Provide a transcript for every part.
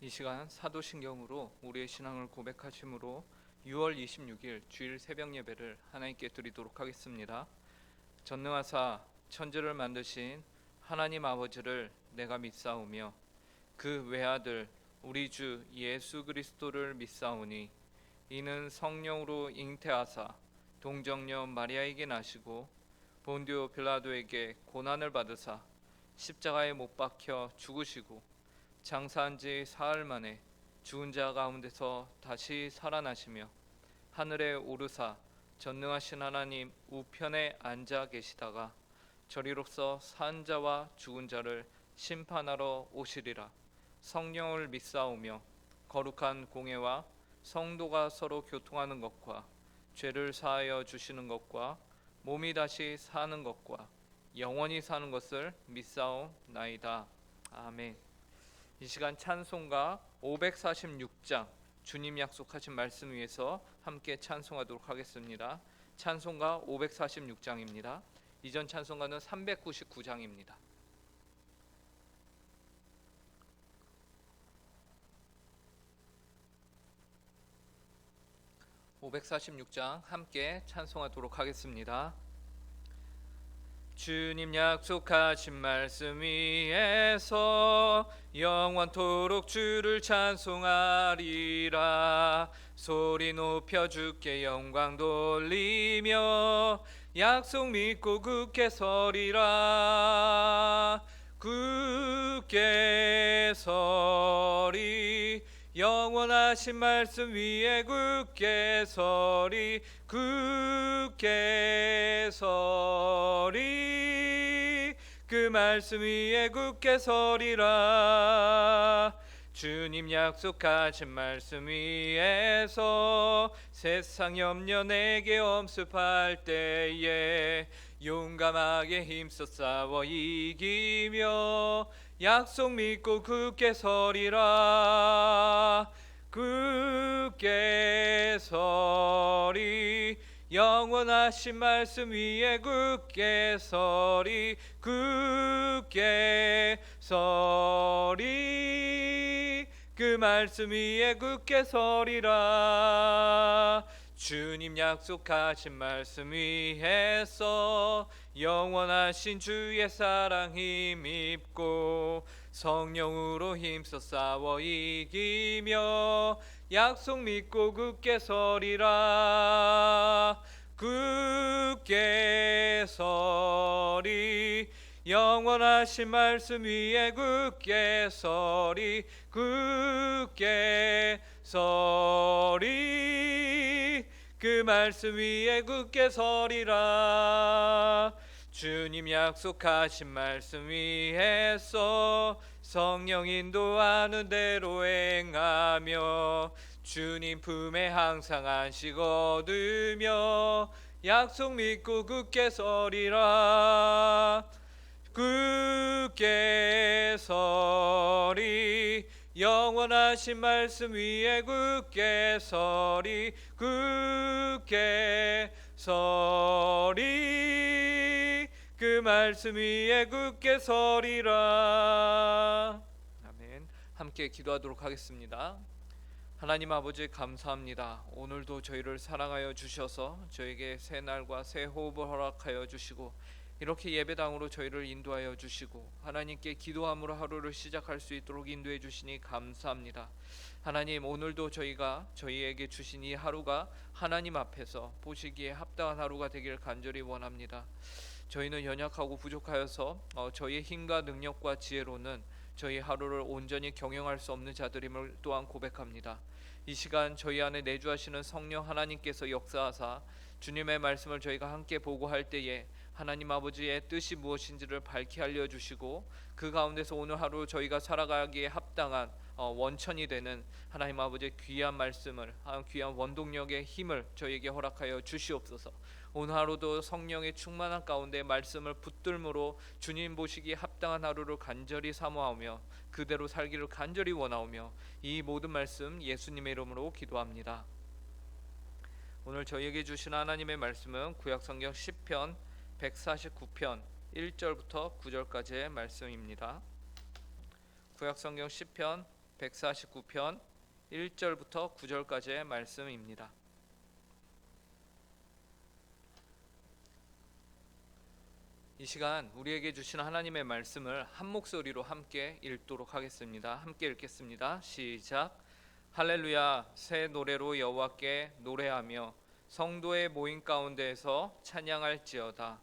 이 시간 사도신경으로 우리의 신앙을 고백하심으로 6월 26일 주일 새벽 예배를 하나님께 드리도록 하겠습니다. 전능하사 천지를 만드신 하나님 아버지를 내가 믿사오며 그 외아들 우리 주 예수 그리스도를 믿사오니 이는 성령으로 잉태하사 동정녀 마리아에게 나시고 본디오 빌라도에게 고난을 받으사 십자가에 못 박혀 죽으시고 장사한 지 사흘 만에 죽은 자 가운데서 다시 살아나시며 하늘에 오르사 전능하신 하나님 우편에 앉아 계시다가 저리로서 산 자와 죽은 자를 심판하러 오시리라. 성령을 믿사오며 거룩한 공예와 성도가 서로 교통하는 것과 죄를 사하여 주시는 것과 몸이 다시 사는 것과 영원히 사는 것을 믿사옵나이다. 아멘. 이 시간 찬송가 546장 주님 약속하신 말씀 위에서 함께 찬송하도록 하겠습니다. 찬송가 546장입니다. 이전 찬송가는 399장입니다. 546장 함께 찬송하도록 하겠습니다. 주님 약속하신 말씀 위에서 영원토록 주를 찬송하리라. 소리 높여 주께 영광 돌리며 약속 믿고 굳게 서리라. 굳게 서리 영원하신 말씀 위에 굳게 서리. 굳게 서리 그 말씀 위에 굳게 서리라. 주님 약속하신 말씀 위에서 세상 염려 내게 엄습할 때에 용감하게 힘써 싸워 이기며 약속 믿고 굳게 서리라. 굳게 서리 영원하신 말씀 위에 굳게 서리. 굳게 서리 그 말씀 위에 굳게 서리라. 주님 약속하신 말씀 위에서 영원하신 주의 사랑 힘입고 성령으로 힘써 싸워 이기며 약속 믿고 굳게 서리라. 굳게 서리 영원하신 말씀 위에 굳게 서리. 굳게 서리 그 말씀 위에 굳게 서리라. 주님 약속하신 말씀 위에서 성령 인도하는 대로 행하며 주님 품에 항상 안식 얻으며 약속 믿고 굳게 서리라. 굳게 서리 영원하신 말씀 위에 굳게 서리. 굳게 서리 그 말씀 위에 굳게 서리라. 아멘. 함께 기도하도록 하겠습니다. 하나님 아버지 감사합니다. 오늘도 저희를 사랑하여 주셔서 저에게 새 날과 새 호흡을 허락하여 주시고 이렇게 예배당으로 저희를 인도하여 주시고 하나님께 기도함으로 하루를 시작할 수 있도록 인도해 주시니 감사합니다. 하나님 오늘도 저희에게 주신 이 하루가 하나님 앞에서 보시기에 합당한 하루가 되길 간절히 원합니다. 저희는 연약하고 부족하여서 저희의 힘과 능력과 지혜로는 저희 하루를 온전히 경영할 수 없는 자들임을 또한 고백합니다. 이 시간 저희 안에 내주하시는 성령 하나님께서 역사하사 주님의 말씀을 저희가 함께 보고할 때에 하나님 아버지의 뜻이 무엇인지를 밝히 알려주시고 그 가운데서 오늘 하루 저희가 살아가기에 합당한 원천이 되는 하나님 아버지의 귀한 말씀을 귀한 원동력의 힘을 저희에게 허락하여 주시옵소서. 오늘 하루도 성령의 충만한 가운데 말씀을 붙들므로 주님 보시기에 합당한 하루를 간절히 사모하며 그대로 살기를 간절히 원하오며 이 모든 말씀 예수님의 이름으로 기도합니다. 오늘 저희에게 주신 하나님의 말씀은 구약성경 10편 149편 1절부터 9절까지의 말씀입니다. 구약성경 10편 149편 1절부터 9절까지의 말씀입니다. 이 시간 우리에게 주신 하나님의 말씀을 한 목소리로 함께 읽도록 하겠습니다. 함께 읽겠습니다. 시작. 할렐루야. 새 노래로 여호와께 노래하며 성도의 모임 가운데에서 찬양할지어다.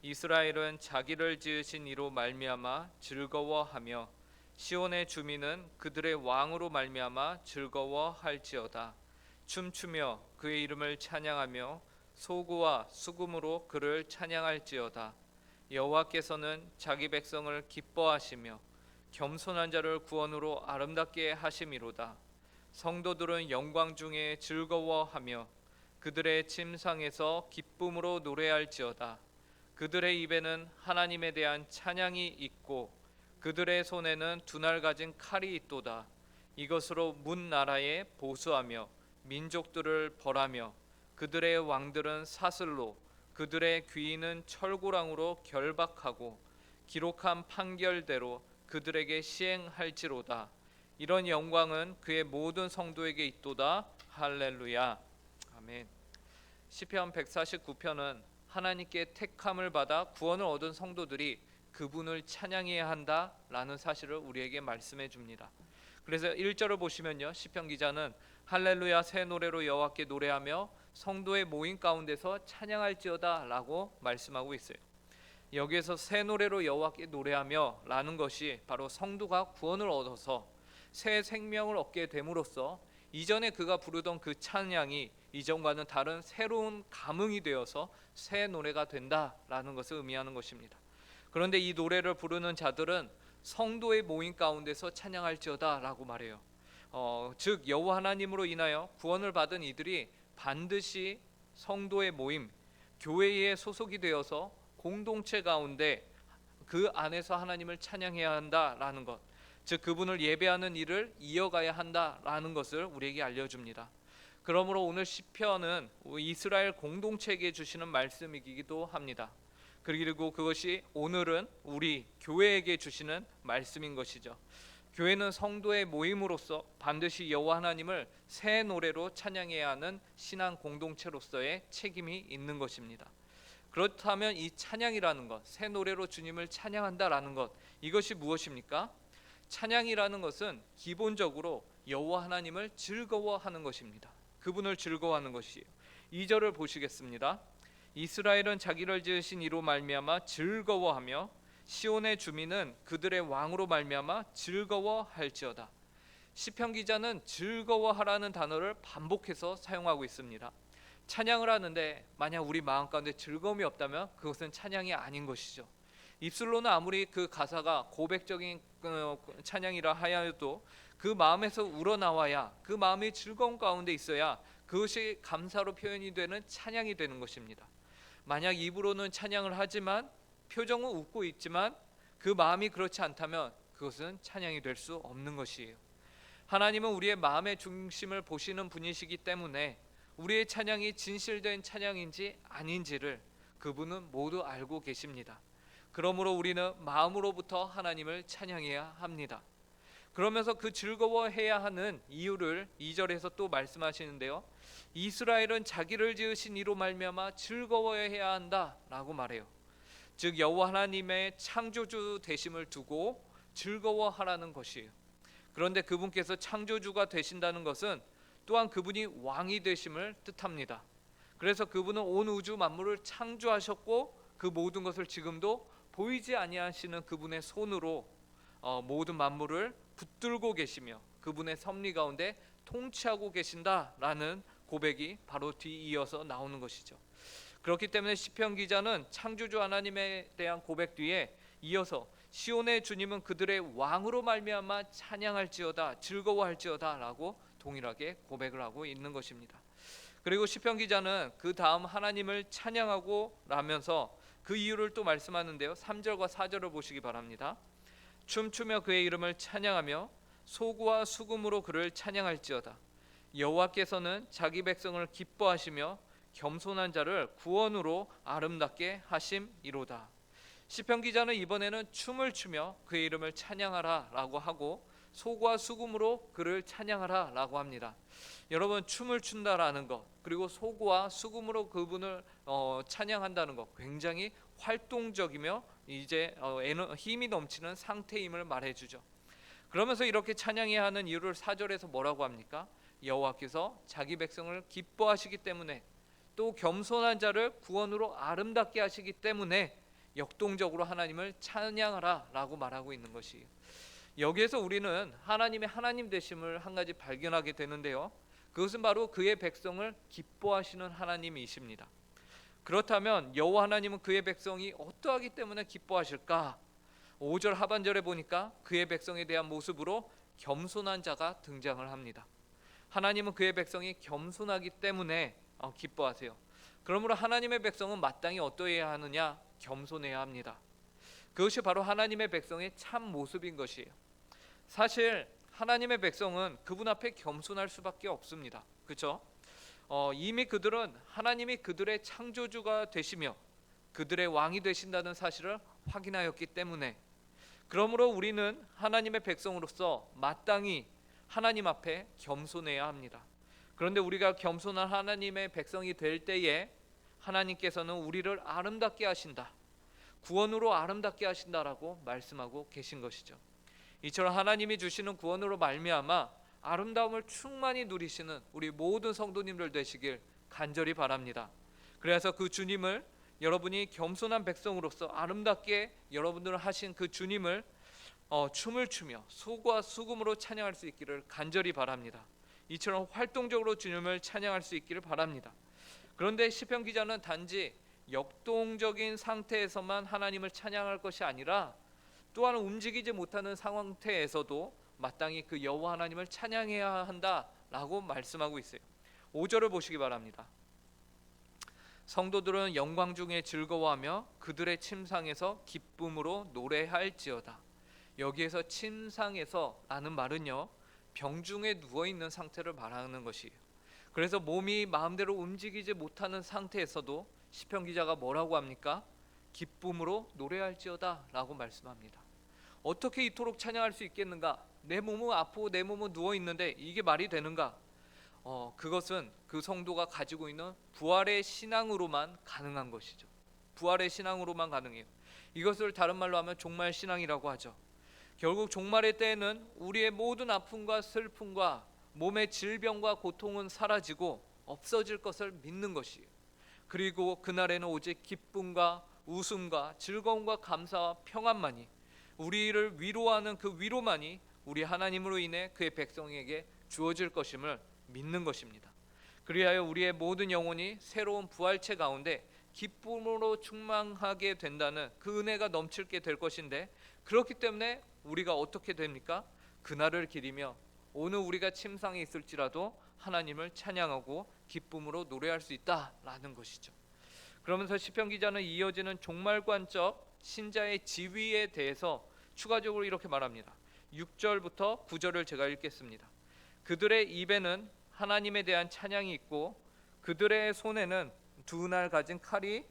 이스라엘은 자기를 지으신 이로 말미암아 즐거워하며 시온의 주민은 그들의 왕으로 말미암아 즐거워할지어다. 춤추며 그의 이름을 찬양하며 소구와 수금으로 그를 찬양할지어다. 여호와께서는 자기 백성을 기뻐하시며 겸손한 자를 구원으로 아름답게 하심이로다. 성도들은 영광 중에 즐거워하며 그들의 침상에서 기쁨으로 노래할지어다. 그들의 입에는 하나님에 대한 찬양이 있고 그들의 손에는 두 날 가진 칼이 있도다. 이것으로 문 나라에 보수하며 민족들을 벌하며 그들의 왕들은 사슬로 그들의 귀인은 철고랑으로 결박하고 기록한 판결대로 그들에게 시행할지로다. 이런 영광은 그의 모든 성도에게 있도다. 할렐루야. 아멘. 시편 149편은 하나님께 택함을 받아 구원을 얻은 성도들이 그분을 찬양해야 한다라는 사실을 우리에게 말씀해 줍니다. 그래서 1절을 보시면요, 시편 기자는 할렐루야 새 노래로 여호와께 노래하며 성도의 모임 가운데서 찬양할지어다 라고 말씀하고 있어요. 여기에서 새 노래로 여호와께 노래하며 라는 것이 바로 성도가 구원을 얻어서 새 생명을 얻게 됨으로써 이전에 그가 부르던 그 찬양이 이전과는 다른 새로운 감흥이 되어서 새 노래가 된다라는 것을 의미하는 것입니다. 그런데 이 노래를 부르는 자들은 성도의 모임 가운데서 찬양할지어다 라고 말해요. 즉 여호와 하나님으로 인하여 구원을 받은 이들이 반드시 성도의 모임, 교회에 소속이 되어서 공동체 가운데 그 안에서 하나님을 찬양해야 한다라는 것, 즉 그분을 예배하는 일을 이어가야 한다라는 것을 우리에게 알려줍니다. 그러므로 오늘 시편은 이스라엘 공동체에게 주시는 말씀이기도 합니다. 그리고 그것이 오늘은 우리 교회에게 주시는 말씀인 것이죠. 교회는 성도의 모임으로서 반드시 여호와 하나님을 새 노래로 찬양해야 하는 신앙 공동체로서의 책임이 있는 것입니다. 그렇다면 이 찬양이라는 것, 새 노래로 주님을 찬양한다라는 것, 이것이 무엇입니까? 찬양이라는 것은 기본적으로 여호와 하나님을 즐거워하는 것입니다. 그분을 즐거워하는 것이에요. 2절을 보시겠습니다. 이스라엘은 자기를 지으신 이로 말미암아 즐거워하며 시온의 주민은 그들의 왕으로 말미암아 즐거워할지어다. 시편 기자는 즐거워하라는 단어를 반복해서 사용하고 있습니다. 찬양을 하는데 만약 우리 마음 가운데 즐거움이 없다면 그것은 찬양이 아닌 것이죠. 입술로는 아무리 그 가사가 고백적인 찬양이라 하여도 그 마음에서 우러나와야, 그 마음이 즐거운 가운데 있어야 그것이 감사로 표현이 되는 찬양이 되는 것입니다. 만약 입으로는 찬양을 하지만 표정은 웃고 있지만 그 마음이 그렇지 않다면 그것은 찬양이 될 수 없는 것이에요. 하나님은 우리의 마음의 중심을 보시는 분이시기 때문에 우리의 찬양이 진실된 찬양인지 아닌지를 그분은 모두 알고 계십니다. 그러므로 우리는 마음으로부터 하나님을 찬양해야 합니다. 그러면서 그 즐거워해야 하는 이유를 2절에서 또 말씀하시는데요. 이스라엘은 자기를 지으신 이로 말미암아 즐거워해야 한다라고 말해요. 즉 여호와 하나님의 창조주 되심을 두고 즐거워하라는 것이에요. 그런데 그분께서 창조주가 되신다는 것은 또한 그분이 왕이 되심을 뜻합니다. 그래서 그분은 온 우주 만물을 창조하셨고 그 모든 것을 지금도 보이지 아니하시는 그분의 손으로 모든 만물을 붙들고 계시며 그분의 섭리 가운데 통치하고 계신다라는 고백이 바로 뒤이어서 나오는 것이죠. 그렇기 때문에 시편 기자는 창조주 하나님에 대한 고백 뒤에 이어서 시온의 주님은 그들의 왕으로 말미암아 찬양할지어다, 즐거워할지어다라고 동일하게 고백을 하고 있는 것입니다. 그리고 시편 기자는 그 다음 하나님을 찬양하고 라면서 그 이유를 또 말씀하는데요. 3절과 4절을 보시기 바랍니다. 춤추며 그의 이름을 찬양하며 소구와 수금으로 그를 찬양할지어다. 여호와께서는 자기 백성을 기뻐하시며 겸손한 자를 구원으로 아름답게 하심이로다. 시편 기자는 이번에는 춤을 추며 그의 이름을 찬양하라라고 하고 소고와 수금으로 그를 찬양하라라고 합니다. 여러분, 춤을 춘다라는 것, 그리고 소고와 수금으로 그분을 찬양한다는 것, 굉장히 활동적이며 이제 힘이 넘치는 상태임을 말해주죠. 그러면서 이렇게 찬양해야 하는 이유를 4절에서 뭐라고 합니까? 여호와께서 자기 백성을 기뻐하시기 때문에, 또 겸손한 자를 구원으로 아름답게 하시기 때문에 역동적으로 하나님을 찬양하라 라고 말하고 있는 것이에요. 여기에서 우리는 하나님의 하나님 되심을 한 가지 발견하게 되는데요, 그것은 바로 그의 백성을 기뻐하시는 하나님이십니다. 그렇다면 여호와 하나님은 그의 백성이 어떠하기 때문에 기뻐하실까? 5절 하반절에 보니까 그의 백성에 대한 모습으로 겸손한 자가 등장을 합니다. 하나님은 그의 백성이 겸손하기 때문에 기뻐하세요. 그러므로 하나님의 백성은 마땅히 어떠해야 하느냐? 겸손해야 합니다. 그것이 바로 하나님의 백성의 참 모습인 것이에요. 사실 하나님의 백성은 그분 앞에 겸손할 수밖에 없습니다. 그렇죠? 이미 그들은 하나님이 그들의 창조주가 되시며 그들의 왕이 되신다는 사실을 확인하였기 때문에, 그러므로 우리는 하나님의 백성으로서 마땅히 하나님 앞에 겸손해야 합니다. 그런데 우리가 겸손한 하나님의 백성이 될 때에 하나님께서는 우리를 아름답게 하신다, 구원으로 아름답게 하신다라고 말씀하고 계신 것이죠. 이처럼 하나님이 주시는 구원으로 말미암아 아름다움을 충만히 누리시는 우리 모든 성도님들 되시길 간절히 바랍니다. 그래서 그 주님을, 여러분이 겸손한 백성으로서 아름답게 여러분들을 하신 그 주님을 춤을 추며 소고와 수금으로 찬양할 수 있기를 간절히 바랍니다. 이처럼 활동적으로 주님을 찬양할 수 있기를 바랍니다. 그런데 시편 기자는 단지 역동적인 상태에서만 하나님을 찬양할 것이 아니라 또한 움직이지 못하는 상태에서도 마땅히 그 여호와 하나님을 찬양해야 한다라고 말씀하고 있어요. 5절을 보시기 바랍니다. 성도들은 영광 중에 즐거워하며 그들의 침상에서 기쁨으로 노래할지어다. 여기에서 침상에서 라는 말은요, 병중에 누워있는 상태를 말하는 것이에요. 그래서 몸이 마음대로 움직이지 못하는 상태에서도 시편 기자가 뭐라고 합니까? 기쁨으로 노래할지어다 라고 말씀합니다. 어떻게 이토록 찬양할 수 있겠는가? 내 몸은 아프고 내 몸은 누워있는데 이게 말이 되는가? 그것은 그 성도가 가지고 있는 부활의 신앙으로만 가능한 것이죠. 부활의 신앙으로만 가능해요. 이것을 다른 말로 하면 종말 신앙이라고 하죠. 결국 종말의 때에는 우리의 모든 아픔과 슬픔과 몸의 질병과 고통은 사라지고 없어질 것을 믿는 것이에요. 그리고 그날에는 오직 기쁨과 웃음과 즐거움과 감사와 평안만이, 우리를 위로하는 그 위로만이 우리 하나님으로 인해 그의 백성에게 주어질 것임을 믿는 것입니다. 그리하여 우리의 모든 영혼이 새로운 부활체 가운데 기쁨으로 충만하게 된다는 그 은혜가 넘칠게 될 것인데, 그렇기 때문에 우리가 어떻게 됩니까? 그날을 기리며 오늘 우리가 침상에 있을지라도 하나님을 찬양하고 기쁨으로 노래할 수 있다라는 것이죠. 그러면서 시편 기자는 이어지는 종말관적 신자의 지위에 대해서 추가적으로 이렇게 말합니다. 6절부터 9절을 제가 읽겠습니다. 그들의 입에는 하나님에 대한 찬양이 있고 그들의 손에는 두 날 가진 칼이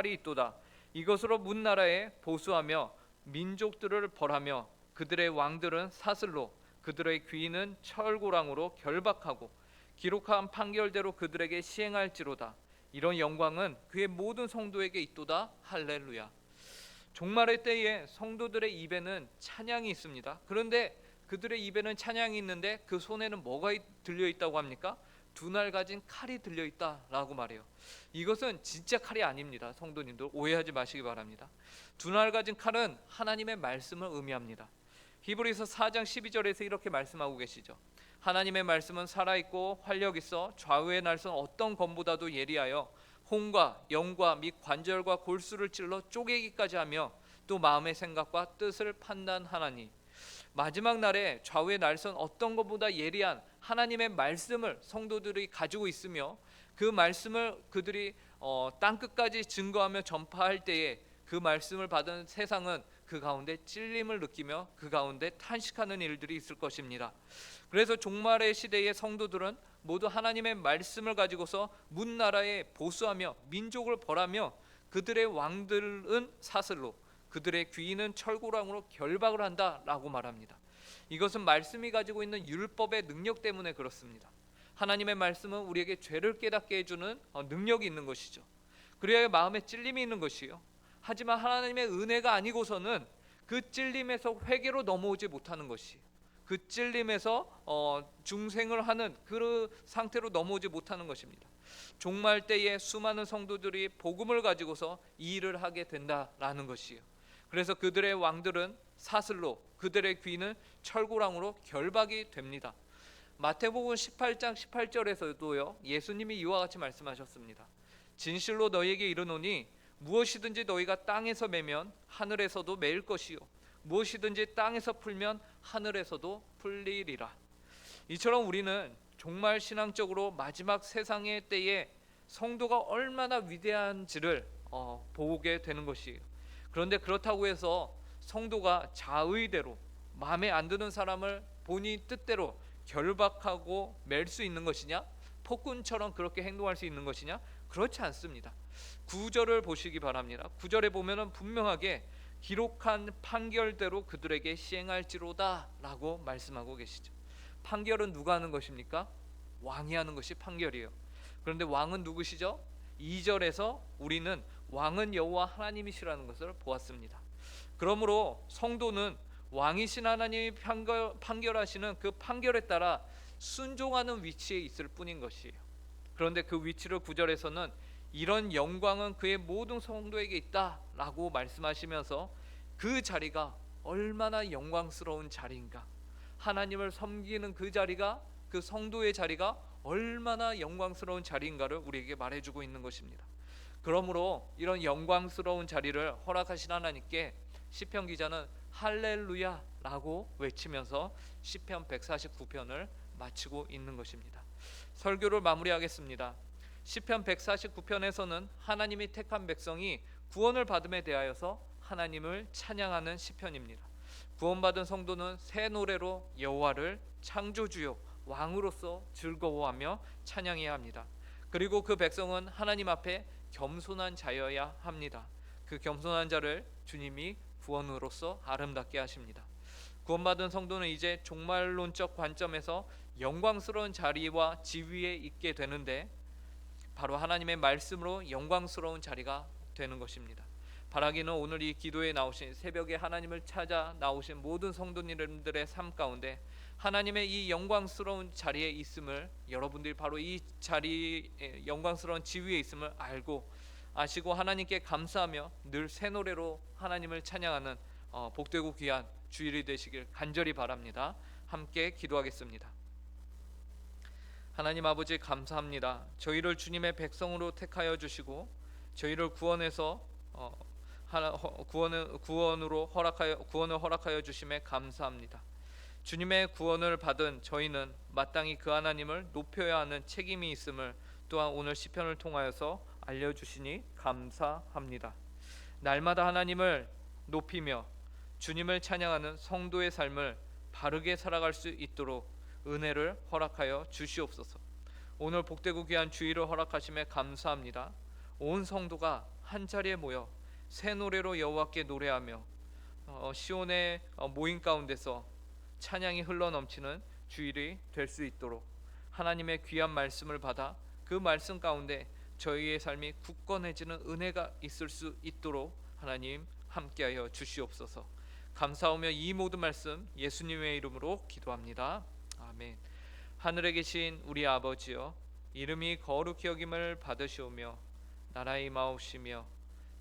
있도다. 이것으로 문 나라에 보수하며 민족들을 벌하며 그들의 왕들은 사슬로, 그들의 귀인은 철고랑으로 결박하고 기록한 판결대로 그들에게 시행할지로다. 이런 영광은 그의 모든 성도에게 있도다. 할렐루야. 종말의 때에 성도들의 입에는 찬양이 있습니다. 그런데 그들의 입에는 찬양이 있는데 그 손에는 뭐가 들려있다고 합니까? 두 날 가진 칼이 들려있다라고 말해요. 이것은 진짜 칼이 아닙니다. 성도님들 오해하지 마시기 바랍니다. 두 날 가진 칼은 하나님의 말씀을 의미합니다. 히브리서 4장 12절에서 이렇게 말씀하고 계시죠. 하나님의 말씀은 살아있고 활력있어 좌우의 날선 어떤 검보다도 예리하여 혼과 영과 및 관절과 골수를 찔러 쪼개기까지 하며 또 마음의 생각과 뜻을 판단하나니, 마지막 날에 좌우의 날선 어떤 것보다 예리한 하나님의 말씀을 성도들이 가지고 있으며 그 말씀을 그들이 땅끝까지 증거하며 전파할 때에 그 말씀을 받은 세상은 그 가운데 찔림을 느끼며 그 가운데 탄식하는 일들이 있을 것입니다. 그래서 종말의 시대의 성도들은 모두 하나님의 말씀을 가지고서 문나라에 보수하며 민족을 벌하며 그들의 왕들은 사슬로, 그들의 귀인은 철고랑으로 결박을 한다라고 말합니다. 이것은 말씀이 가지고 있는 율법의 능력 때문에 그렇습니다. 하나님의 말씀은 우리에게 죄를 깨닫게 해주는 능력이 있는 것이죠. 그래야 마음에 찔림이 있는 것이요. 하지만 하나님의 은혜가 아니고서는 그 찔림에서 회개로 넘어오지 못하는 것이, 그 찔림에서 중생을 하는 그 상태로 넘어오지 못하는 것입니다. 종말 때에 수많은 성도들이 복음을 가지고서 이 일을 하게 된다라는 것이요. 그래서 그들의 왕들은 사슬로, 그들의 귀는 철고랑으로 결박이 됩니다. 마태복음 18장 18절에서도요, 예수님이 이와 같이 말씀하셨습니다. 진실로 너희에게 이르노니 무엇이든지 너희가 땅에서 매면 하늘에서도 매일 것이요 무엇이든지 땅에서 풀면 하늘에서도 풀리리라. 이처럼 우리는 정말 신앙적으로 마지막 세상의 때에 성도가 얼마나 위대한지를 보게 되는 것이에요. 그런데 그렇다고 해서 성도가 자의대로 마음에 안 드는 사람을 본인 뜻대로 결박하고 맬 수 있는 것이냐? 폭군처럼 그렇게 행동할 수 있는 것이냐? 그렇지 않습니다. 9절을 보시기 바랍니다. 9절에 보면은 분명하게 기록한 판결대로 그들에게 시행할지로다 라고 말씀하고 계시죠. 판결은 누가 하는 것입니까? 왕이 하는 것이 판결이에요. 그런데 왕은 누구시죠? 2절에서 우리는 왕은 여호와 하나님이시라는 것을 보았습니다. 그러므로 성도는 왕이신 하나님이 판결하시는 그 판결에 따라 순종하는 위치에 있을 뿐인 것이에요. 그런데 그 위치를 9절에서는 이런 영광은 그의 모든 성도에게 있다라고 말씀하시면서 그 자리가 얼마나 영광스러운 자리인가, 하나님을 섬기는 그 자리가, 그 성도의 자리가 얼마나 영광스러운 자리인가를 우리에게 말해주고 있는 것입니다. 그러므로 이런 영광스러운 자리를 허락하신 하나님께 시편 기자는 할렐루야라고 외치면서 시편 149편을 마치고 있는 것입니다. 설교를 마무리하겠습니다. 시편 149편에서는 하나님이 택한 백성이 구원을 받음에 대하여서 하나님을 찬양하는 시편입니다. 구원받은 성도는 새 노래로 여호와를 창조주요 왕으로서 즐거워하며 찬양해야 합니다. 그리고 그 백성은 하나님 앞에 겸손한 자여야 합니다. 그 겸손한 자를 주님이 구원으로서 아름답게 하십니다. 구원받은 성도는 이제 종말론적 관점에서 영광스러운 자리와 지위에 있게 되는데 바로 하나님의 말씀으로 영광스러운 자리가 되는 것입니다. 바라기는 오늘 이 기도에 나오신, 새벽에 하나님을 찾아 나오신 모든 성도님들의 삶 가운데 하나님의 이 영광스러운 자리에 있음을, 여러분들이 바로 이 자리에 영광스러운 지위에 있음을 알고 아시고 하나님께 감사하며 늘 새 노래로 하나님을 찬양하는 복되고 귀한 주일이 되시길 간절히 바랍니다. 함께 기도하겠습니다. 하나님 아버지, 감사합니다. 저희를 주님의 백성으로 택하여 주시고 저희를 구원해서 구원을 허락하여 주심에 감사합니다. 주님의 구원을 받은 저희는 마땅히 그 하나님을 높여야 하는 책임이 있음을 또한 오늘 시편을 통하여서 알려주시니 감사합니다. 날마다 하나님을 높이며 주님을 찬양하는 성도의 삶을 바르게 살아갈 수 있도록 은혜를 허락하여 주시옵소서. 오늘 복되고 귀한 주일을 허락하심에 감사합니다. 온 성도가 한 자리에 모여 새 노래로 여호와께 노래하며 시온의 모임 가운데서 찬양이 흘러넘치는 주일이 될 수 있도록 하나님의 귀한 말씀을 받아 그 말씀 가운데 저희의 삶이 굳건해지는 은혜가 있을 수 있도록 하나님 함께하여 주시옵소서. 감사하며 이 모든 말씀 예수님의 이름으로 기도합니다. 아멘. 하늘에 계신 우리 아버지여, 이름이 거룩히 여김을 받으시오며 나라의 임하옵시며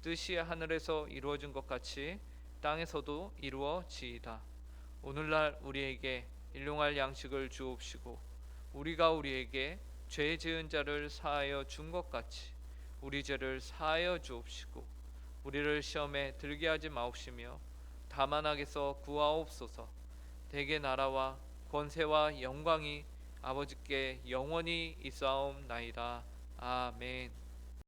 뜻이 하늘에서 이루어진 것 같이 땅에서도 이루어지이다. 오늘날 우리에게 일용할 양식을 주옵시고 우리가 우리에게 죄 지은 자를 사하여 준 것 같이 우리 죄를 사하여 주옵시고 우리를 시험에 들게 하지 마옵시며 다만 악에서 구하옵소서. 대개 나라와 권세와 영광이 아버지께 영원히 있사옵나이다. 아멘.